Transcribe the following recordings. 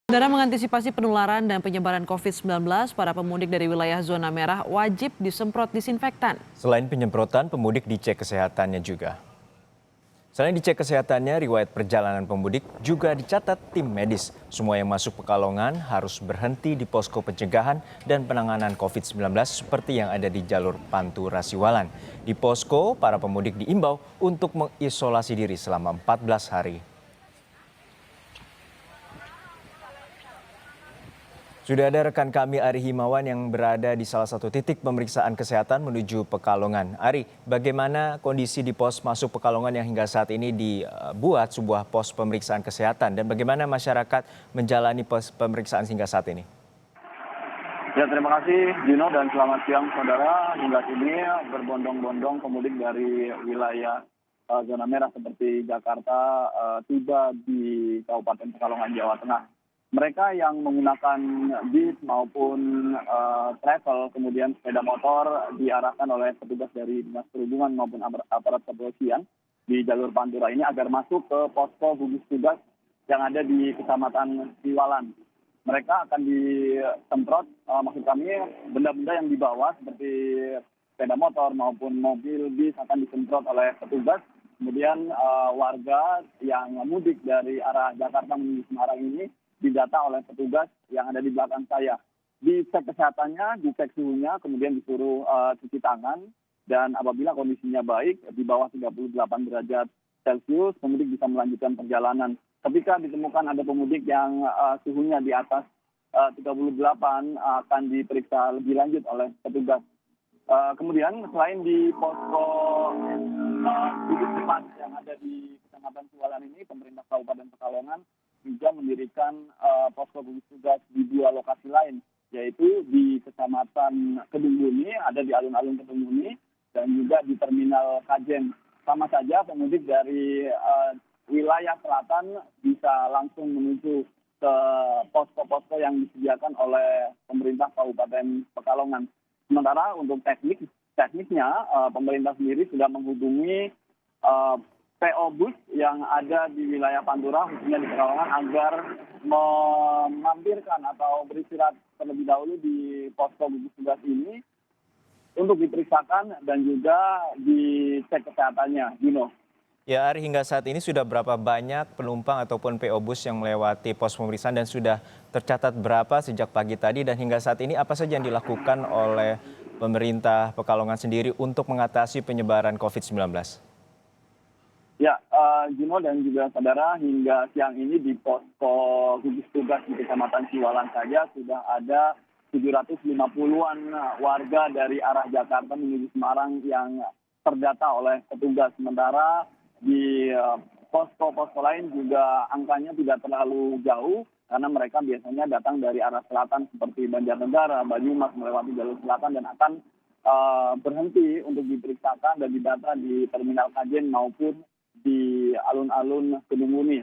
Saudara mengantisipasi penularan dan penyebaran COVID-19, para pemudik dari wilayah zona merah wajib disemprot disinfektan. Selain penyemprotan, pemudik dicek kesehatannya juga. Selain dicek kesehatannya, riwayat perjalanan pemudik juga dicatat tim medis. Semua yang masuk Pekalongan harus berhenti di posko pencegahan dan penanganan COVID-19 seperti yang ada di jalur Pantura Siwalan. Di posko, para pemudik diimbau untuk mengisolasi diri selama 14 hari. Sudah ada rekan kami Ari Himawan yang berada di salah satu titik pemeriksaan kesehatan menuju Pekalongan. Ari, bagaimana kondisi di pos masuk Pekalongan yang hingga saat ini dibuat sebuah pos pemeriksaan kesehatan dan bagaimana masyarakat menjalani pos pemeriksaan hingga saat ini? Ya, terima kasih Dino dan selamat siang saudara. Hingga kini berbondong-bondong pemudik dari wilayah zona merah seperti Jakarta tiba di Kabupaten Pekalongan, Jawa Tengah. Mereka yang menggunakan bis maupun travel, kemudian sepeda motor diarahkan oleh petugas dari Dinas Perhubungan maupun aparat kepolisian di jalur Pantura ini agar masuk ke posko gugus tugas yang ada di Kecamatan Siwalan. Mereka akan disemprot, maksud kami benda-benda yang dibawa seperti sepeda motor maupun mobil bis akan disemprot oleh petugas. Kemudian warga yang mudik dari arah Jakarta menuju Semarang ini didata oleh petugas yang ada di belakang saya. Dicek kesehatannya, dicek suhunya, kemudian disuruh cuci tangan. Dan apabila kondisinya baik, di bawah 38 derajat Celcius, pemudik bisa melanjutkan perjalanan. Ketika ditemukan ada pemudik yang suhunya di atas 38, akan diperiksa lebih lanjut oleh petugas. Kemudian selain di posko gugus tugas yang ada di Kecamatan Siwalan ini, pemerintah Kabupaten Pekalongan juga mendirikan posko gugus tugas di dua lokasi lain, yaitu di Kecamatan Kedungbuni, ada di alun-alun Kedungbuni, dan juga di Terminal Kajen. Sama saja pemudik dari wilayah selatan bisa langsung menuju ke posko-posko yang disediakan oleh pemerintah Kabupaten Pekalongan. Sementara untuk tekniknya, pemerintah sendiri sudah menghubungi PO Bus yang ada di wilayah Pantura, khususnya di Pekalongan, agar memampirkan atau beristirahat terlebih dahulu di posko gugus tugas ini untuk diperiksakan dan juga dicek kesehatannya. Dino. Ya, Ari, hingga saat ini sudah berapa banyak penumpang ataupun PO Bus yang melewati pos pemeriksaan dan sudah tercatat berapa sejak pagi tadi dan hingga saat ini apa saja yang dilakukan oleh pemerintah Pekalongan sendiri untuk mengatasi penyebaran COVID-19? Ya, Juno dan juga saudara, hingga siang ini di posko gugus tugas di Kecamatan Siwalan saja sudah ada 750-an warga dari arah Jakarta menuju Semarang yang terdata oleh petugas. Sementara di posko-posko lain juga angkanya tidak terlalu jauh karena mereka biasanya datang dari arah selatan seperti Banjarnegara, Banyumas melewati jalur selatan dan akan berhenti untuk diperiksakan dan didata di Terminal Kajen maupun di alun-alun Kedungbuni.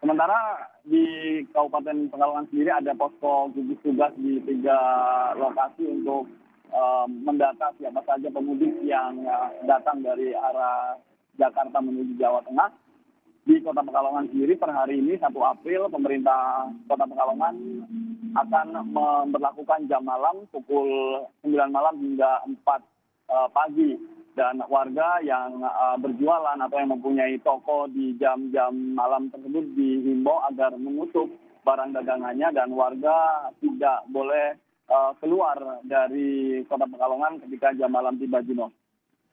Sementara di Kabupaten Pekalongan sendiri ada posko gugus tugas di 3 lokasi untuk mendata siapa saja pemudik yang datang dari arah Jakarta menuju Jawa Tengah. Di Kota Pekalongan sendiri per hari ini 1 April pemerintah Kota Pekalongan akan memberlakukan jam malam pukul 9 malam hingga 4 pagi. Dan warga yang berjualan atau yang mempunyai toko di jam-jam malam tersebut dihimbau agar menutup barang dagangannya dan warga tidak boleh keluar dari Kota Pekalongan ketika jam malam tiba, Juno.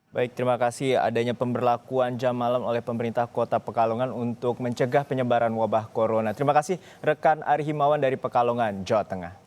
Baik, terima kasih adanya pemberlakuan jam malam oleh pemerintah Kota Pekalongan untuk mencegah penyebaran wabah corona. Terima kasih rekan Ari Himawan dari Pekalongan, Jawa Tengah.